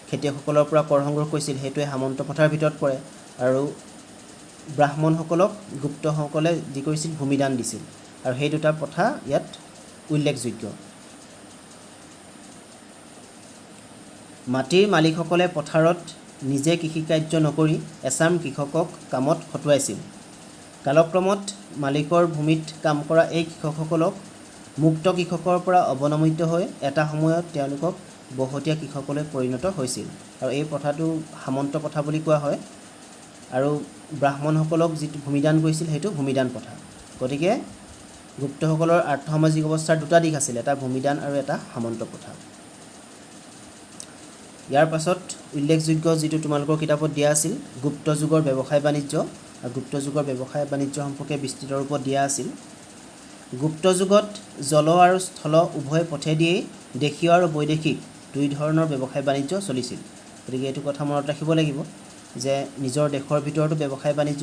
খেতিয়কসকলৰ পৰা কৰ সংগ্ৰহ কৰিছিল, সেইটোৱে সামন্ত প্ৰথাৰ ভিতৰত পৰে। আৰু ব্ৰাহ্মণসকলক গুপ্তসকলে যি কৰিছিল ভূমিদান দিছিল, আৰু সেই দুটা প্ৰথা ইয়াত উল্লেখযোগ্য। মাটিৰ মালিকসকলে পথাৰত নিজে কৃষিকাৰ্য নকৰি এচাম কৃষকক কামত খটুৱাইছিল। কালক্ৰমত মালিকৰ ভূমিত কাম কৰা এই কৃষকসকলক মুক্ত কৃষকৰ পৰা অৱনমিত হৈ এটা সময়ত তেওঁলোকক বহতীয়া কৃষকলৈ পৰিণত হৈছিল, আৰু এই প্ৰথাটো সামন্ত প্ৰথা বুলি কোৱা হয়। আৰু ব্ৰাহ্মণসকলক যিটো ভূমিদান কৰিছিল সেইটো ভূমিদান প্ৰথা। গতিকে গুপ্তসকলৰ আৰ্থসামাজিক অৱস্থাৰ দুটা দিশ আছিল, এটা ভূমিদান আৰু এটা সামন্ত প্ৰথা। ইয়াৰ পাছত উল্লেখযোগ্য যিটো তোমালোকৰ কিতাপত দিয়া আছিল গুপ্ত যুগৰ ব্যৱসায় বাণিজ্য, আৰু গুপ্ত যুগৰ ব্যৱসায় বাণিজ্য সম্পৰ্কে বিস্তৃত ৰূপত দিয়া আছিল। গুপ্ত যুগত জল আৰু স্থল উভয় পথেদিয়েই দেশীয় আৰু বৈদেশিক দুই ধৰণৰ ব্যৱসায় বাণিজ্য চলিছিল। গতিকে এইটো কথা মনত ৰাখিব লাগিব যে নিজৰ দেশৰ ভিতৰতো ব্যৱসায় বাণিজ্য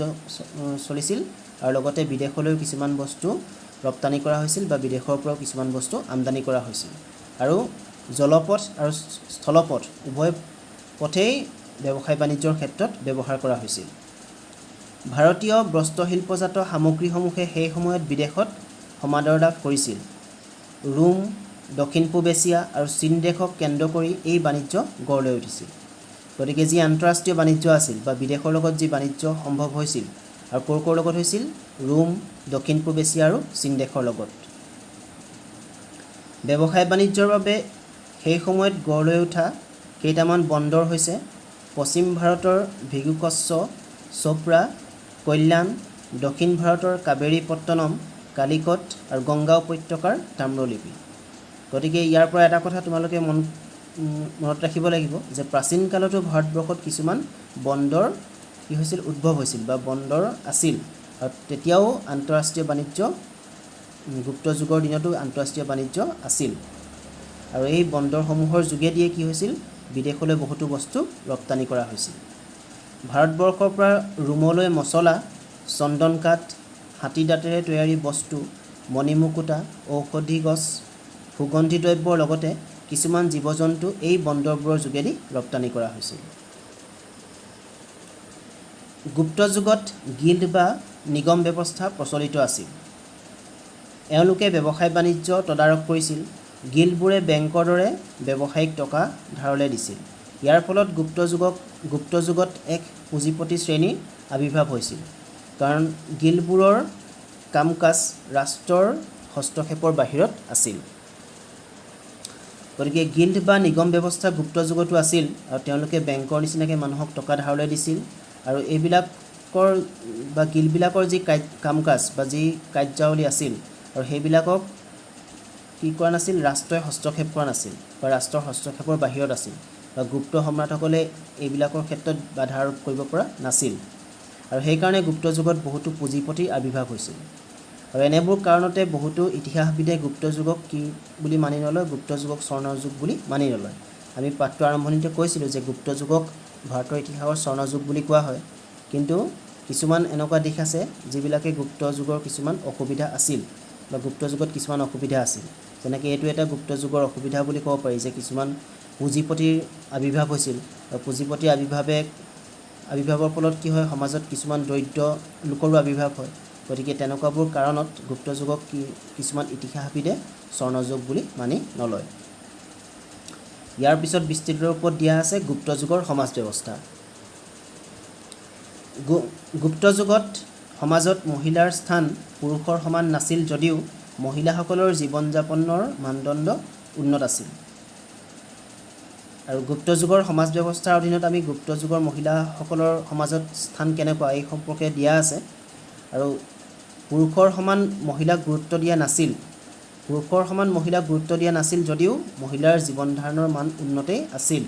চলিছিল আৰু লগতে বিদেশলৈও কিছুমান বস্তু ৰপ্তানি কৰা হৈছিল বা বিদেশৰ পৰাও কিছুমান বস্তু আমদানি কৰা হৈছিল আৰু জলপথ আৰু স্থলপথ উভয় পথেই ব্যৱসায় বাণিজ্যৰ ক্ষেত্ৰত ব্যৱহাৰ কৰা হৈছিল ভাৰতীয় বস্ত্ৰশিল্পজাত সামগ্ৰীসমূহে সেই সময়ত বিদেশত সমাদৰ লাভ কৰিছিল ৰোম দক্ষিণ পূব এছিয়া আৰু চীন দেশক কেন্দ্ৰ কৰি এই বাণিজ্য গঢ় লৈ উঠিছিল গতিকে যি আন্তঃৰাষ্ট্ৰীয় বাণিজ্য আছিল বা বিদেশৰ লগত যি বাণিজ্য সম্ভৱ হৈছিল আৰু ক'ৰ লগত হৈছিল ৰোম দক্ষিণ পূব এছিয়া আৰু চীন দেশৰ লগত ব্যৱসায় বাণিজ্যৰ বাবে সেই সময়ত গঢ় লৈ উঠা কেইটামান বন্দৰ হৈছে পশ্চিম ভাৰতৰ ভিগুকচ্ছ চোপ্ৰা কল্যাণ দক্ষিণ ভাৰতৰ কাবেৰীপট্টনম কালিকট আৰু গংগা উপত্যকাৰ তাম্ৰলিপি গতিকে ইয়াৰ পৰা এটা কথা তোমালোকে মনত ৰাখিব লাগিব যে প্ৰাচীন কালতো ভাৰতবৰ্ষত কিছুমান বন্দৰ কি হৈছিল উদ্ভৱ হৈছিল বা বন্দৰ আছিল আৰু তেতিয়াও আন্তঃৰাষ্ট্ৰীয় বাণিজ্য গুপ্ত যুগৰ দিনতো আন্তঃৰাষ্ট্ৰীয় বাণিজ্য আছিল আৰু এই বন্দৰসমূহৰ যোগেদিয়ে কি হৈছিল বিদেশলৈ বহুতো বস্তু ৰপ্তানি কৰা হৈছিল ভাৰতবৰ্ষৰ পৰা ৰোমলৈ মছলা চন্দন কাঠ হাতী দাঁতেৰে তৈয়াৰী বস্তু মণিমুকুতা ঔষধি গছ সুগন্ধি দ্ৰব্যৰ লগতে কিছুমান জীৱ জন্তু এই বন্দৰবোৰৰ যোগেদি ৰপ্তানি কৰা হৈছিল গুপ্ত যুগত গিল্ড বা নিগম ব্যৱস্থা প্ৰচলিত আছিল এওঁলোকে ব্যৱসায় বাণিজ্য তদাৰক কৰিছিল গিল্ডবোৰে বেংকৰ দৰে ব্যৱসায়িক টকা ধাৰলৈ দিছিল ইয়াৰ ফলত গুপ্ত যুগত এক পুঁজিপতি শ্ৰেণীৰ আবিৰ্ভাৱ হৈছিল কাৰণ গিল্ডবোৰৰ কাম কাজ ৰাষ্ট্ৰৰ হস্তক্ষেপৰ বাহিৰত আছিল গতিকে গিল্ড বা নিগম ব্যৱস্থা গুপ্ত যুগতো আছিল আৰু তেওঁলোকে বেংকৰ নিচিনাকৈ মানুহক টকা ধাৰলৈ দিছিল আৰু এইবিলাকৰ বা গিল্ডবিলাকৰ যি কাম কাজ বা যি কাৰ্যাৱলী আছিল আৰু সেইবিলাকক কি কৰা নাছিল ৰাষ্ট্ৰই হস্তক্ষেপ কৰা নাছিল বা ৰাষ্ট্ৰৰ হস্তক্ষেপৰ বাহিৰত আছিল বা গুপ্ত সম্ৰাটসকলে এইবিলাকৰ ক্ষেত্ৰত বাধা আৰোপ কৰিব পৰা নাছিল আৰু সেইকাৰণে গুপ্ত যুগত বহুতো পুঁজিপতিৰ আবিৰ্ভাৱ হৈছিল আৰু এনেবোৰ কাৰণতে বহুতো ইতিহাসবিদে গুপ্ত যুগক কি বুলি মানি নলয় গুপ্ত যুগক স্বৰ্ণৰ যুগ বুলি মানি নলয় আমি পাঠটো আৰম্ভণিতে কৈছিলোঁ যে গুপ্ত যুগক ভাৰতৰ ইতিহাসৰ স্বৰ্ণ যুগ বুলি কোৱা হয় কিন্তু কিছুমান এনেকুৱা দিশ আছে যিবিলাকে গুপ্ত যুগৰ কিছুমান অসুবিধা আছিল বা গুপ্ত যুগত কিছুমান অসুবিধা আছিল যেনেকৈ এইটো এটা গুপ্ত যুগৰ অসুবিধা বুলি ক'ব পাৰি যে কিছুমান পুঁজিপতিৰ আবিৰ্ভাৱ হৈছিল আৰু পুঁজিপতিৰ আবিৰ্ভাৱৰ ফলত কি হয় সমাজত কিছুমান দৰিদ্ৰ লোকৰো আবিৰ্ভাৱ হয় গতিকে তেনেকুৱাবোৰ কাৰণত গুপ্ত যুগক কিছুমান ইতিহাসবিদে স্বৰ্ণ যুগ বুলি মানি নলয় ইয়াৰ পিছত বিস্তৃত ৰূপত দিয়া আছে গুপ্ত যুগৰ সমাজ ব্যৱস্থা গুপ্ত যুগত সমাজত মহিলাৰ স্থান পুৰুষৰ সমান নাছিল যদিও মহিলাসকলৰ জীৱন যাপনৰ মানদণ্ড উন্নত আছিল আৰু গুপ্ত যুগৰ সমাজ ব্যৱস্থাৰ অধীনত আমি গুপ্ত যুগৰ মহিলাসকলৰ সমাজত স্থান কেনেকুৱা এই সম্পৰ্কে দিয়া আছে আৰু পুৰুষৰ সমান মহিলাক গুৰুত্ব দিয়া নাছিল যদিও মহিলাৰ জীৱন ধাৰণৰ মান উন্নতেই আছিল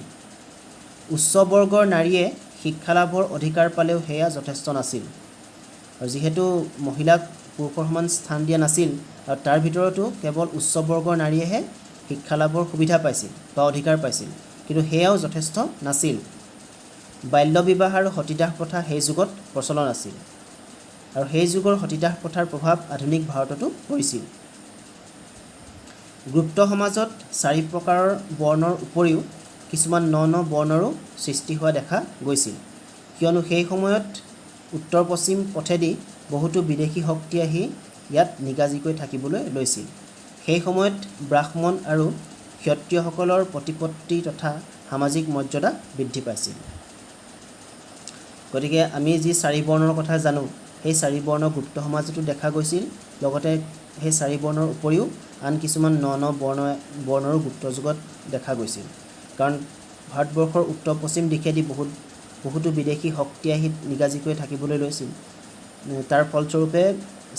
উচ্চ বৰ্গৰ নাৰীয়ে শিক্ষা লাভৰ অধিকাৰ পালেও সেয়া যথেষ্ট নাছিল আৰু যিহেতু মহিলাক পুৰুষৰ সমান স্থান দিয়া নাছিল আৰু তাৰ ভিতৰতো কেৱল উচ্চ বৰ্গৰ নাৰীয়েহে শিক্ষা লাভৰ সুবিধা পাইছিল বা অধিকাৰ পাইছিল কিন্তু সেয়াও যথেষ্ট নাছিল বাল্য বিবাহ আৰু সতীদাহ প্ৰথা সেই যুগত প্ৰচলন আছিল আৰু সেই যুগৰ সতীদাহ প্ৰথাৰ প্ৰভাৱ আধুনিক ভাৰততো পৰিছিল গুপ্ত সমাজত 4 প্ৰকাৰৰ বৰ্ণৰ উপৰিও কিছুমান ন বৰ্ণৰো সৃষ্টি হোৱা দেখা গৈছিল কিয়নো সেই সময়ত উত্তৰ পশ্চিম পথেদি বহুতো বিদেশী শক্তি আহি ইয়াত নিগাজিকৈ থাকিবলৈ লৈছিল সেই সময়ত ব্ৰাহ্মণ আৰু ক্ষত্ৰিয়সকলৰ প্ৰতিপত্তি তথা সামাজিক মৰ্যাদা বৃদ্ধি পাইছিল গতিকে আমি যি 4 বৰ্ণৰ কথা জানো সেই 4 বৰ্ণ গুপ্ত সমাজতো দেখা গৈছিল লগতে সেই 4 বৰ্ণৰ উপৰিও আন কিছুমান ন বৰ্ণৰো গুপ্ত যুগত দেখা গৈছিল কাৰণ ভাৰতবৰ্ষৰ উত্তৰ পশ্চিম দিশেদি বহুতো বিদেশী শক্তি আহি নিগাজিকৈ থাকিবলৈ লৈছিল তাৰ ফলস্বৰূপে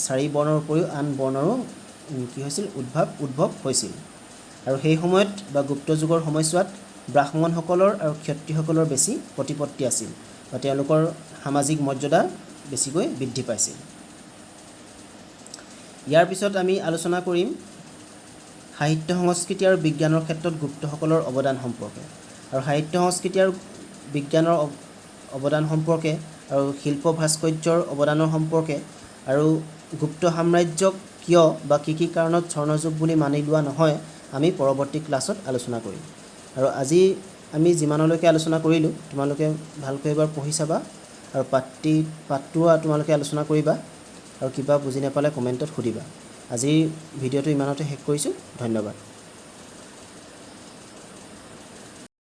4 বৰ্ণৰ উপৰিও আন বৰ্ণৰো কি হৈছিল উদ্ভৱ হৈছিল আৰু সেই সময়ত বা গুপ্ত যুগৰ সময়ছোৱাত ব্ৰাহ্মণসকলৰ আৰু ক্ষত্ৰিয়সকলৰ বেছি প্ৰতিপত্তি আছিল বা তেওঁলোকৰ সামাজিক মৰ্যাদা বেছিকৈ বৃদ্ধি পাইছিল ইয়াৰ পিছত আমি আলোচনা কৰিম সাহিত্য সংস্কৃতি আৰু বিজ্ঞানৰ ক্ষেত্ৰত গুপ্তসকলৰ অৱদান সম্পৰ্কে আৰু সাহিত্য সংস্কৃতি আৰু বিজ্ঞানৰ অৱদান সম্পৰ্কে আৰু শিল্প ভাস্কৰ্যৰ অৱদানৰ সম্পৰ্কে আৰু গুপ্ত সাম্ৰাজ্যক কিয় বা কি কাৰণত স্বৰ্ণযুগ বুলি মানি লোৱা নহয় আমি পৰৱৰ্তী ক্লাছত আলোচনা কৰিম আৰু আজি আমি যিমানলৈকে আলোচনা কৰিলোঁ তোমালোকে ভালকৈ এবাৰ পঢ়ি চাবা আৰু পাঠটো তোমালোকে আলোচনা কৰিবা আৰু কিবা বুজি নাপালে কমেণ্টত সুধিবা আজিৰ ভিডিঅ'টো ইমানতে শেষ কৰিছোঁ ধন্যবাদ